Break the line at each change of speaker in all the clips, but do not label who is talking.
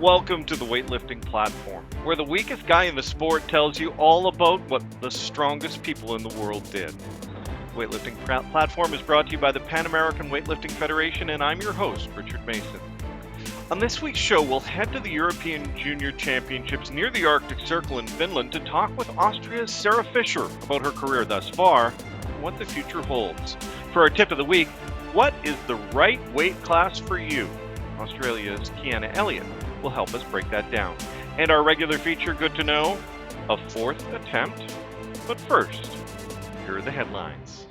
Welcome to the Weightlifting Platform, where the weakest guy in the sport tells you all about what the strongest people in the world did. Weightlifting Platform is brought to you by the Panamerican Weightlifting Federation, and I'm your host, Richard Mason. On this week's show, we'll head to the European Junior Championships near the Arctic Circle in Finland to talk with Austria's Sarah Fischer about her career thus far and what the future holds. For our tip of the week, what is the right weight class for you? Australia's Kiana Elliott will help us break that down. And our regular feature, Good to Know, a fourth attempt. But first, here are the headlines.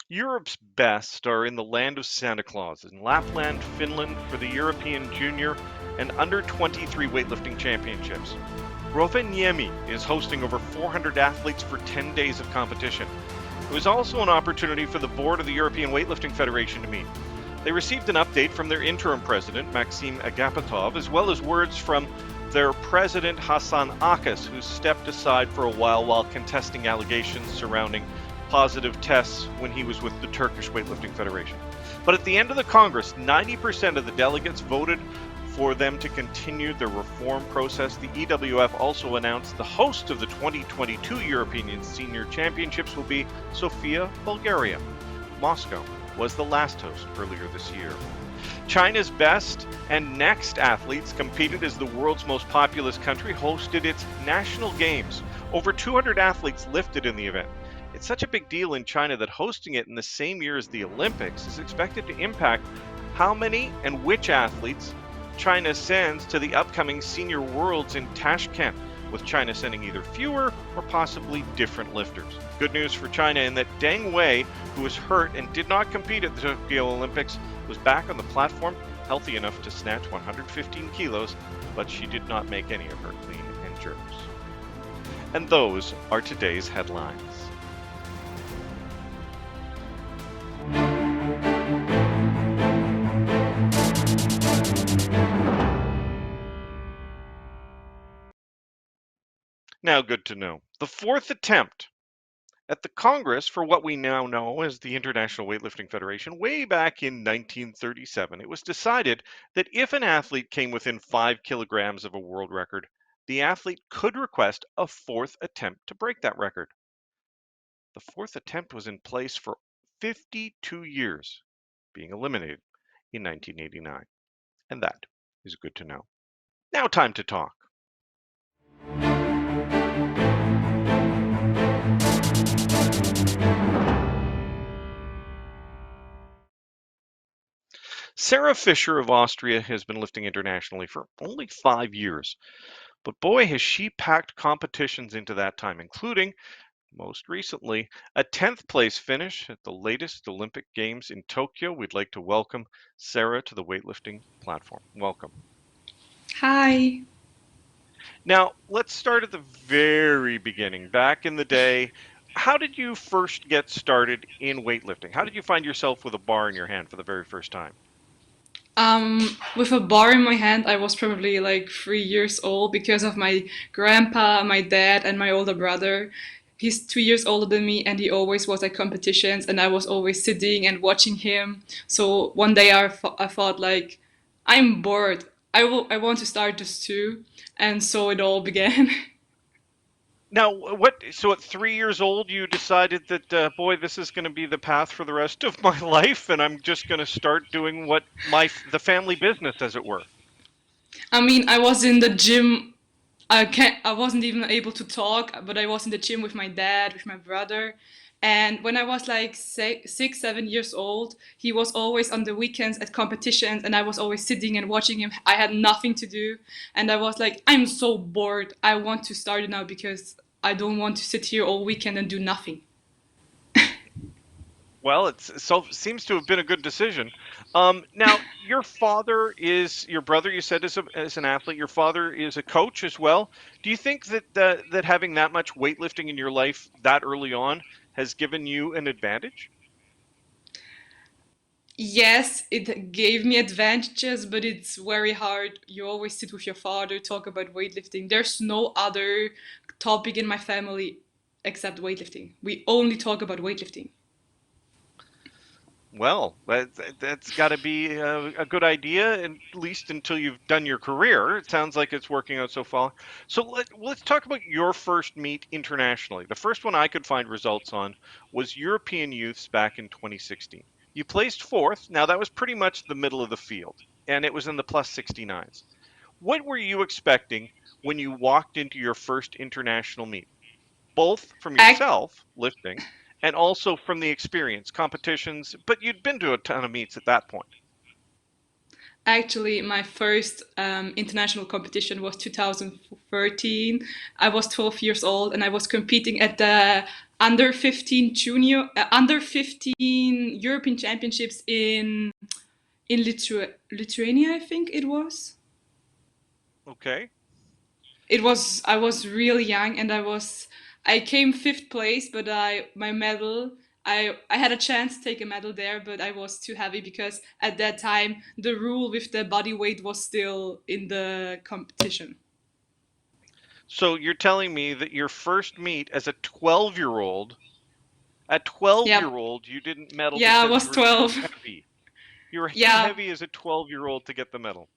Europe's best are in the land of Santa Claus in Lapland, Finland for the European Junior and Under 23 Weightlifting Championships. Rovaniemi is hosting over 400 athletes for 10 days of competition. It was also an opportunity for the board of the European Weightlifting Federation to meet. They received an update from their interim president, Maxim Agapitov, as well as words from their president, Hasan Akas, who stepped aside for a while contesting allegations surrounding positive tests when he was with the Turkish Weightlifting Federation. But at the end of the Congress, 90% of the delegates voted for them to continue the reform process. The EWF also announced the host of the 2022 European Senior Championships will be Sofia, Bulgaria. Moscow was the last host earlier this year. China's best and next athletes competed as the world's most populous country hosted its national games. Over 200 athletes lifted in the event. It's such a big deal in China that hosting it in the same year as the Olympics is expected to impact how many and which athletes China sends to the upcoming Senior Worlds in Tashkent, with China sending either fewer or possibly different lifters. Good news for China in that Deng Wei, who was hurt and did not compete at the Tokyo Olympics, was back on the platform, healthy enough to snatch 115 kilos, but she did not make any of her clean and jerks. And those are today's headlines. Now, good to know. The fourth attempt at the Congress for what we now know as the International Weightlifting Federation, way back in 1937, it was decided that if an athlete came within 5 kilograms of a world record, the athlete could request a fourth attempt to break that record. The fourth attempt was in place for 52 years, being eliminated in 1989. And that is good to know. Now, time to talk. Sarah Fischer of Austria has been lifting internationally for only 5 years, but boy, has she packed competitions into that time, including, most recently, a 10th place finish at the latest Olympic Games in Tokyo. We'd like to welcome Sarah to the Weightlifting Platform. Welcome.
Hi.
Now, let's start at the very beginning. Back in the day, how did you first get started in weightlifting? How did you find yourself with a bar in your hand for the very first time?
With a bar in my hand, I was probably like 3 years old because of my grandpa, my dad, and my older brother. He's 2 years older than me, and he always was at competitions, and I was always sitting and watching him. So one day I thought like, I'm bored. I want to start this too, and so it all began.
Now, so at 3 years old, you decided that, boy, this is going to be the path for the rest of my life, and I'm just going to start doing what the family business, as it were.
I mean, I was in the gym. I wasn't even able to talk, but I was in the gym with my dad, with my brother. And when I was like 6, 7 years old, he was always on the weekends at competitions, and I was always sitting and watching him. I had nothing to do, and I was like, I'm so bored. I want to start it now because I don't want to sit here all weekend and do nothing.
Well, seems to have been a good decision. Now, your brother, you said, is an athlete. Your father is a coach as well. Do you think that having that much weightlifting in your life that early on has given you an advantage?
Yes, it gave me advantages, but it's very hard. You always sit with your father, talk about weightlifting. There's no other topic in my family except weightlifting. We only talk about weightlifting.
Well, that's got to be a good idea, at least until you've done your career. It sounds like it's working out so far. So let's talk about your first meet internationally. The first one I could find results on was European Youths back in 2016. You placed fourth. Now, that was pretty much the middle of the field, and it was in the plus 69s. What were you expecting when you walked into your first international meet? Both from
Ac-
yourself lifting and also from the experience, competitions, but you'd been to a ton of meets at that point.
Actually, my first international competition was 2013. I was 12 years old and I was competing at the under 15 junior, under 15 European Championships in Lithuania, I think it was.
Okay.
I was really young and I came fifth place, but I my medal I had a chance to take a medal there, but I was too heavy because at that time the rule with the body weight was still in the competition.
So you're telling me that your first meet as a 12-year-old, at 12
Yep.
year old, you didn't medal
Yeah, I
because you
was
were too
12.
heavy. You were too
Yeah.
heavy as a 12-year-old to get the medal.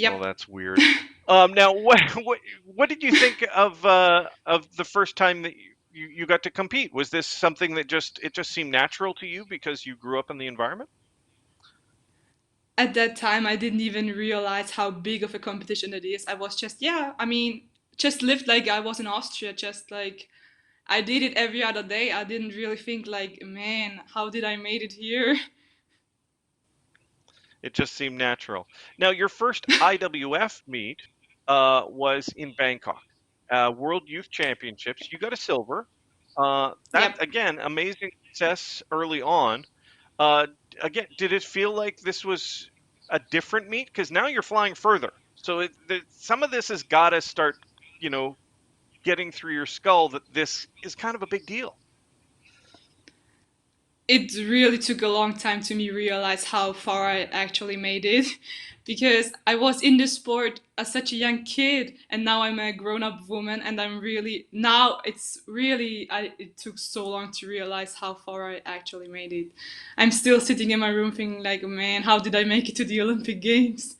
Oh,
Yep.
that's weird. Now, what did you think of the first time that you got to compete? Was this something that just seemed natural to you because you grew up in the environment?
At that time I didn't even realize how big of a competition it is. I was just, yeah, I mean, just lived like I was in Austria, just like I did it every other day. I didn't really think like, man, how did I made it here?
It just seemed natural. Now, your first IWF meet was in Bangkok, World Youth Championships. You got a silver. That
Yep.
again, amazing success early on. Uh, Again, did it feel like this was a different meet? Because now you're flying further. So some of this has got to start, you know, getting through your skull that this is kind of a big deal.
It really took a long time to me realize how far I actually made it because I was in this sport as such a young kid and now I'm a grown-up woman and I'm really now it's really it took so long to realize how far I actually made it. I'm still sitting in my room thinking like, man, how did I make it to the Olympic Games?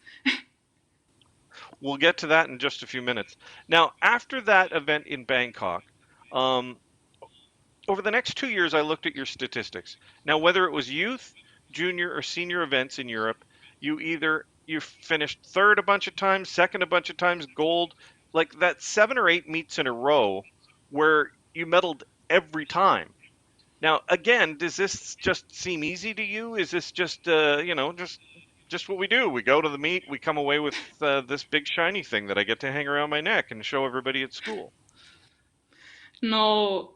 We'll get to that in just a few minutes. Now, after that event in Bangkok, um, over the next 2 years, I looked at your statistics. Now, whether it was youth, junior, or senior events in Europe, you finished third a bunch of times, second a bunch of times, gold, like that 7 or 8 meets in a row where you medaled every time. Now, again, does this just seem easy to you? Is this just just what we do? We go to the meet, we come away with this big shiny thing that I get to hang around my neck and show everybody at school.
No,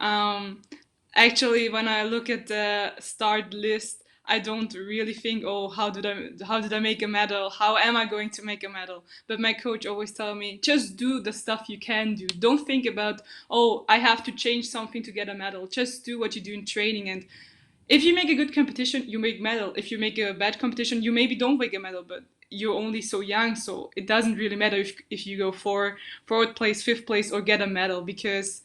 actually, when I look at the start list, I don't really think, oh, how did I make a medal? How am I going to make a medal? But my coach always tell me, just do the stuff you can do. Don't think about, oh, I have to change something to get a medal. Just do what you do in training. And if you make a good competition, you make medal. If you make a bad competition, you maybe don't make a medal. But you're only so young, so it doesn't really matter if you go for fourth place, fifth place, or get a medal because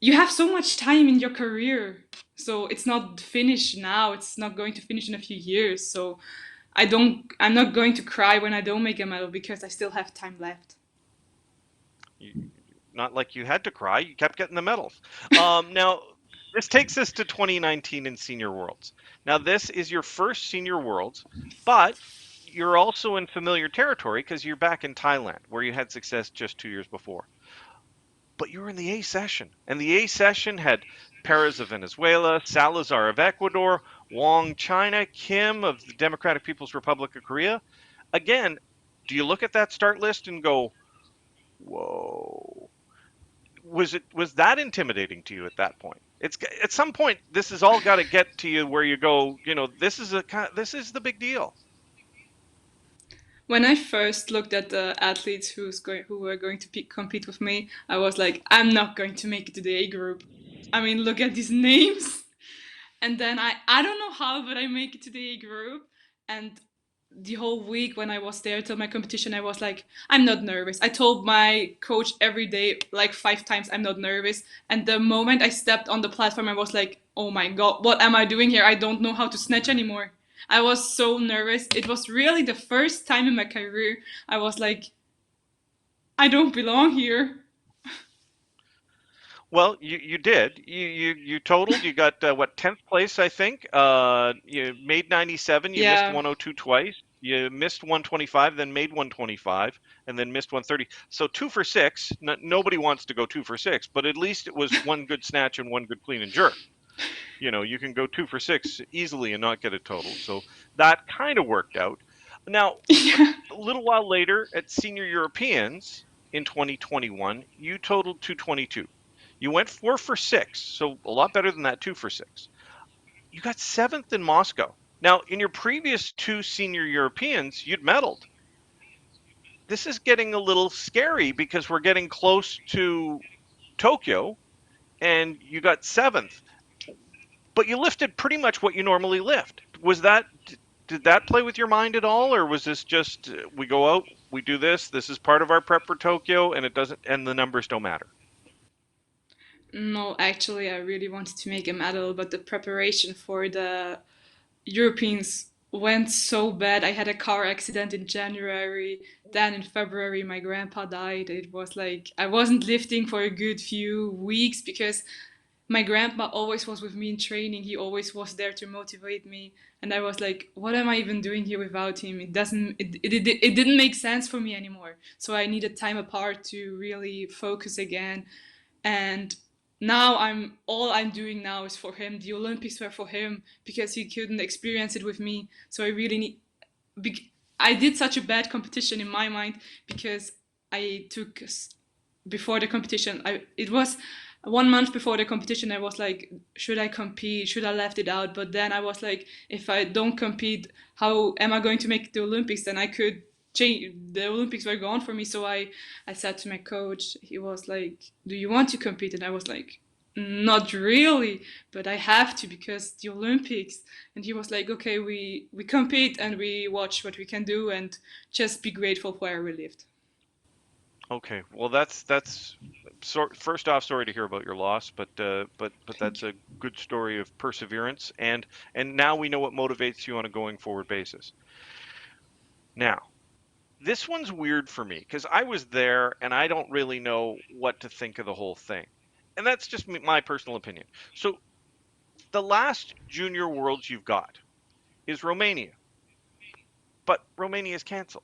you have so much time in your career, so it's not finished now, it's not going to finish in a few years. So I'm not going to cry when I don't make a medal because I still have time left.
You, Not like you had to cry, you kept getting the medals. Now, this takes us to 2019 in Senior Worlds. Now, this is your first Senior Worlds, but you're also in familiar territory because you're back in Thailand, where you had success just 2 years before. But you were in the A session, and the A session had Perez of Venezuela, Salazar of Ecuador, Wong China, Kim of the Democratic People's Republic of Korea. Again, do you look at that start list and go, whoa? Was that intimidating to you at that point? It's at some point this has all got to get to you where you go, this is the big deal.
When I first looked at the athletes who were going to compete with me, I was like, I'm not going to make it to the A group. I mean, look at these names. And then I don't know how, but I make it to the A group, and the whole week when I was there till my competition, I was like, I'm not nervous. I told my coach every day, like 5 times, I'm not nervous. And the moment I stepped on the platform, I was like, oh my God, what am I doing here? I don't know how to snatch anymore. I was so nervous. It was really the first time in my career I was like, I don't belong here.
Well, you did. You totaled. You got what, 10th place, I think. You made 97. You missed
Yeah.
102 twice. You missed 125, then made 125, and then missed 130. So 2 for 6. Nobody wants to go 2 for 6, but at least it was one good snatch and one good clean and jerk. You know, you can go 2 for 6 easily and not get a total. So that kind of worked out. Now,
Yeah.
a little while later at Senior Europeans in 2021, you totaled 222. You went 4 for 6, so a lot better than that 2 for 6. You got seventh in Moscow. Now, in your previous two Senior Europeans, you'd medaled. This is getting a little scary because we're getting close to Tokyo and you got seventh, but you lifted pretty much what you normally lift. Did that play with your mind at all, or was this just we go out, we do this, this is part of our prep for Tokyo, and it doesn't, and the numbers don't matter?
No, actually, I really wanted to make a medal, but the preparation for the Europeans went so bad. I had a car accident in January. Then in February, my grandpa died. It was like I wasn't lifting for a good few weeks because my grandpa always was with me in training. He always was there to motivate me. And I was like, what am I even doing here without him? It didn't make sense for me anymore. So I needed time apart to really focus again. And now all I'm doing now is for him. The Olympics were for him because he couldn't experience it with me. So I really need. I did such a bad competition in my mind because I took before the competition. It was 1 month before the competition. I was like, should I compete? Should I left it out? But then I was like, if I don't compete, how am I going to make the Olympics? Then I could change. The Olympics were gone for me. So I said to my coach. He was like, do you want to compete? And I was like, not really, but I have to because the Olympics. And he was like, okay, we compete and we watch what we can do and just be grateful for where we lived.
Okay, well that's first off, sorry to hear about your loss, but
Thank
that's
you.
a good story of perseverance, and now we know what motivates you on a going forward basis. Now, this one's weird for me because I was there and I don't really know what to think of the whole thing. And that's just my personal opinion. So, the last junior worlds you've got is Romania, but Romania is canceled.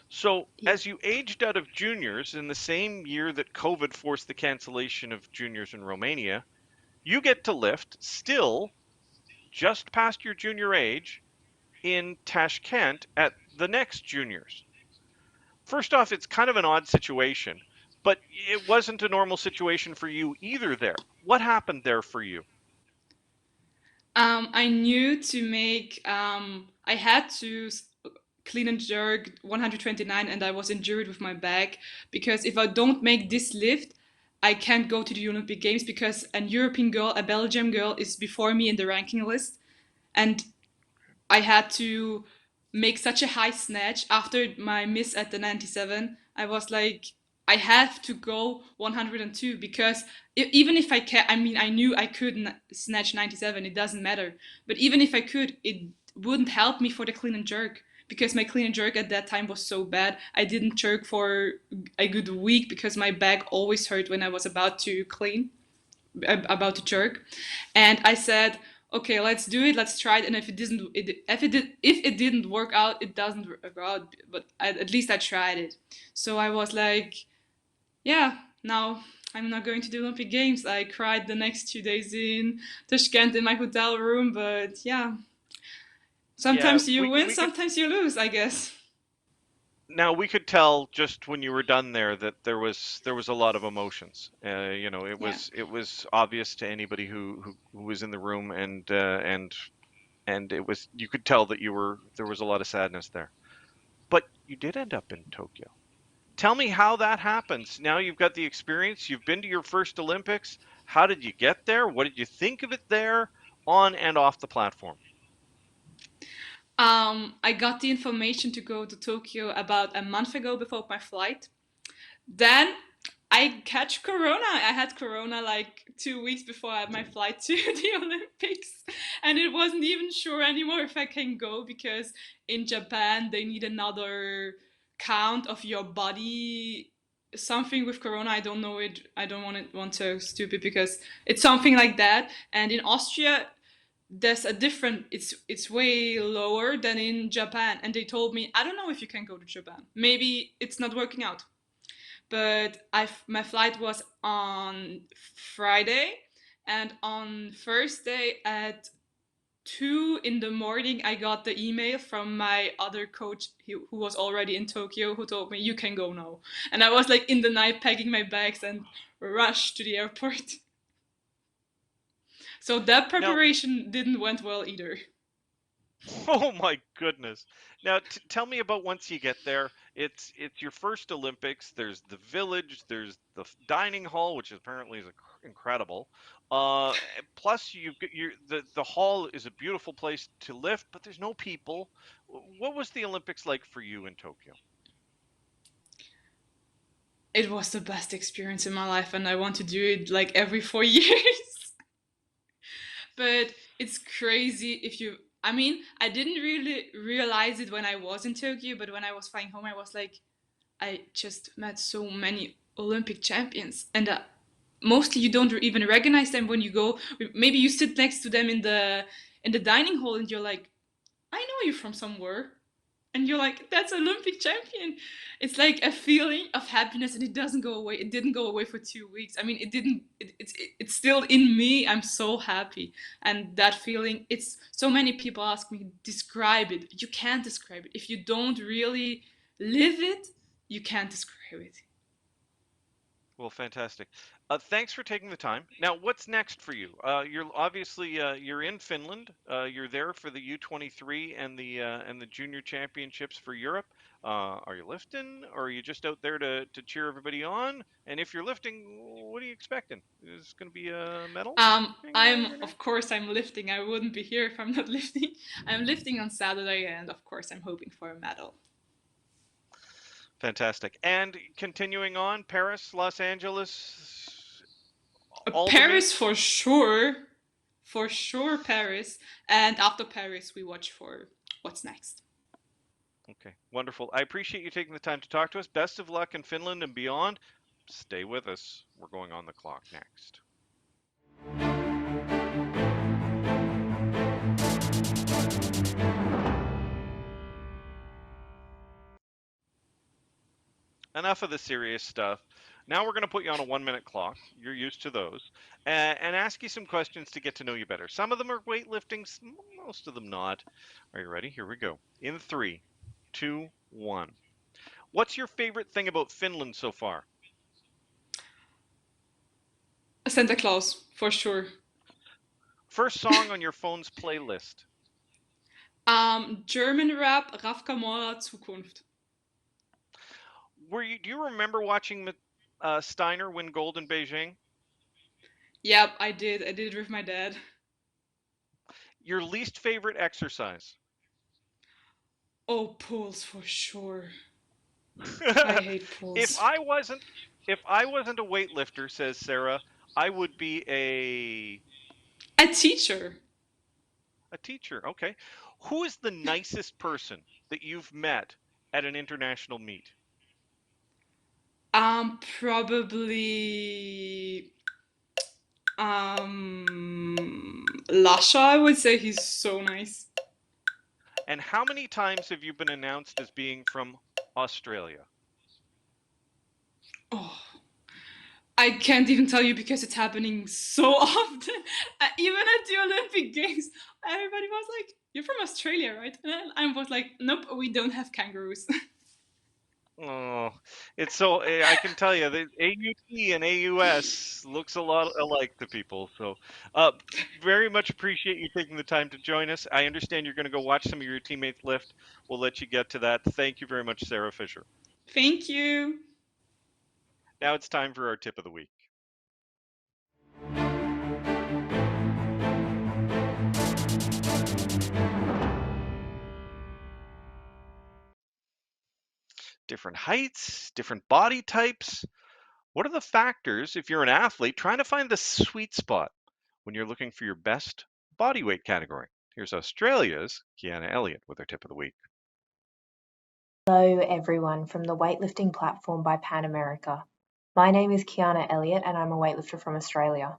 So,
Yeah.
as you aged out of juniors in the same year that COVID forced the cancellation of juniors in Romania, you get to lift still just past your junior age in Tashkent at the next juniors. First off, it's kind of an odd situation, but it wasn't a normal situation for you either there. What happened there for you?
I knew to make. I had to clean and jerk 129, and I was injured with my back because if I don't make this lift, I can't go to the Olympic Games because an European girl, a Belgian girl, is before me in the ranking list, and I had to make such a high snatch after my miss at the 97. I was like, I have to go 102 because even if I can, I mean, I knew I could snatch 97. It doesn't matter. But even if I could, it wouldn't help me for the clean and jerk because my clean and jerk at that time was so bad. I didn't jerk for a good week because my back always hurt when I was about to clean, about to jerk, and I said, okay, let's do it, let's try it, and if it didn't work out, it doesn't work out, but at least I tried it. So I was like, yeah, now I'm not going to the Olympic Games. I cried the next 2 days in Tashkent in my hotel room, but yeah,
Yeah,
sometimes you win,
we could
sometimes you lose, I guess.
now we could tell just when you were done there that there was a lot of emotions.
Yeah.
It was obvious to anybody who was in the room, and it was, you could tell that there was a lot of sadness there. But you did end up in Tokyo. Tell me how that happens. Now you've got the experience, you've been to your first Olympics. How did you get there? What did you think of it there, on and off the platform?
I got the information to go to Tokyo about a month ago before my flight. Then I catch corona. I had corona like 2 weeks before I had my flight to the Olympics, and it wasn't even sure anymore if I can go because in Japan they need another count of your body. Something with corona, I don't know it. I don't want to stupid because it's something like that. And in Austria, there's a different. It's way lower than in Japan. And they told me I don't know if you can go to Japan. Maybe it's not working out. But my flight was on Friday, and on Thursday at 2 in the morning, I got the email from my other coach who was already in Tokyo, who told me you can go now. And I was like in the night packing my bags and rushed to the airport. So that
Now,
preparation didn't went well either.
oh my goodness. Now, tell me about once you get there. It's your first Olympics. There's the village. There's the dining hall, which apparently is incredible. Plus, the hall is a beautiful place to lift, but there's no people. What was the Olympics like for you in Tokyo?
It was the best experience in my life, and I want to do it like every 4 years. But it's crazy if you. I mean, I didn't really realize it when I was in Tokyo, but when I was flying home, I was like, I just met so many Olympic champions, and mostly you don't even recognize them when you go. Maybe you sit next to them in the dining hall, and you're like, I know you from somewhere, and you're like, that's Olympic champion. It's like a feeling of happiness, and it doesn't go away. It didn't go away for 2 weeks. I mean, it didn't. It's still in me. I'm so happy, and that feeling. It's so many people ask me describe it. You can't describe it if you don't really live it. You can't describe it.
Well, fantastic. Thanks for taking the time. Now, what's next for you? You're obviously you're in Finland. You're there for the U23 and the junior championships for Europe. Are you lifting, or are you just out there to cheer everybody on? And if you're lifting, what are you expecting? Is it going to be a medal hanging around your neck?
Of course, I'm lifting. I wouldn't be here if I'm not lifting. I'm lifting on Saturday, and of course, I'm hoping for a medal.
Fantastic. And continuing on, Paris, Los Angeles, all the
Paris
meets?
for sure Paris. And after Paris, we watch for what's next.
Okay, wonderful. I appreciate you taking the time to talk to us. Best of luck in Finland and beyond. Stay with us. We're going on the clock next. Enough of the serious stuff. Now we're going to put you on a 1 minute clock. You're used to those. And ask you some questions to get to know you better. Some of them are weightlifting, most of them not. Are you ready? Here we go. In 3, 2, 1. What's your favorite thing about Finland so far?
Santa Claus, for sure.
First song on your phone's playlist?
German rap, Raf Kamora, Zukunft.
Do you remember watching Steiner win gold in Beijing?
Yep, I did. I did it with my dad.
Your least favorite exercise?
Oh, pulls for sure. I hate pulls.
If I wasn't a weightlifter, says Sarah, I would be a
teacher.
A teacher. Okay. Who is the nicest person that you've met at an international meet?
Probably Lasha, I would say he's so nice.
And how many times have you been announced as being from Australia?
Oh, I can't even tell you because it's happening so often. Even at the Olympic Games, everybody was like, "You're from Australia, right?" And I was like, "Nope, we don't have kangaroos."
Oh, it's so, I can tell you that AUT and AUS looks a lot alike to people. So, very much appreciate you taking the time to join us. I understand you're going to go watch some of your teammates lift. We'll let you get to that. Thank you very much, Sarah Fischer.
Thank you.
Now it's time for our tip of the week. different heights, different body types. What are the factors if you're an athlete trying to find the sweet spot when you're looking for your best body weight category? Here's Australia's Kiana Elliott with her tip of the week.
Hello everyone from the Weightlifting platform by Panamerica. My name is Kiana Elliott and I'm a weightlifter from Australia.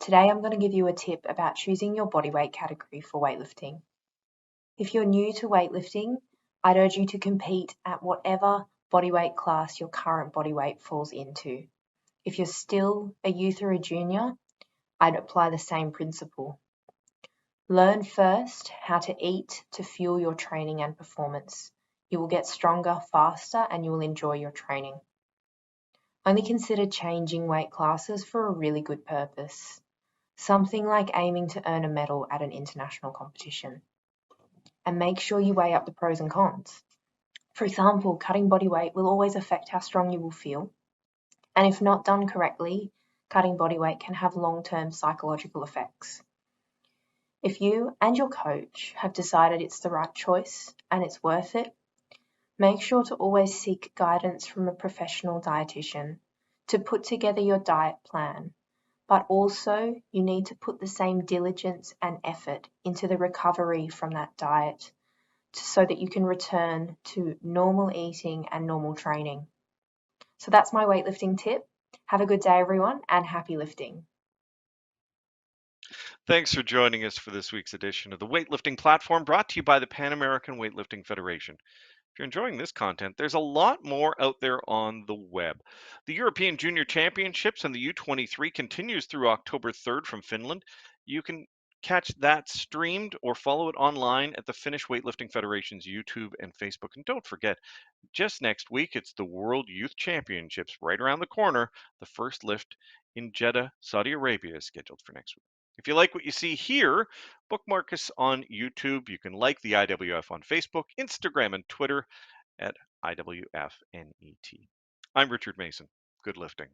Today I'm going to give you a tip about choosing your bodyweight category for weightlifting. If you're new to weightlifting, I'd urge you to compete at whatever bodyweight class your current bodyweight falls into. If you're still a youth or a junior, I'd apply the same principle. Learn first how to eat to fuel your training and performance. You will get stronger faster and you will enjoy your training. Only consider changing weight classes for a really good purpose. Something like aiming to earn a medal at an international competition. And make sure you weigh up the pros and cons. For example, cutting body weight will always affect how strong you will feel. And if not done correctly, cutting body weight can have long-term psychological effects. If you and your coach have decided it's the right choice and it's worth it, make sure to always seek guidance from a professional dietitian to put together your diet plan, but also you need to put the same diligence and effort into the recovery from that diet so that you can return to normal eating and normal training. So that's my weightlifting tip. Have a good day, everyone, and happy lifting.
Thanks for joining us for this week's edition of the Weightlifting Platform, brought to you by the Pan American Weightlifting Federation. If you're enjoying this content, there's a lot more out there on the web. The European Junior Championships and the U23 continues through October 3rd from Finland. You can catch that streamed or follow it online at the Finnish Weightlifting Federation's YouTube and Facebook. And don't forget, just next week, it's the World Youth Championships right around the corner. The first lift in Jeddah, Saudi Arabia is scheduled for next week. If you like what you see here, bookmark us on YouTube. You can like the IWF on Facebook, Instagram, and Twitter at IWFNET. I'm Richard Mason. Good lifting.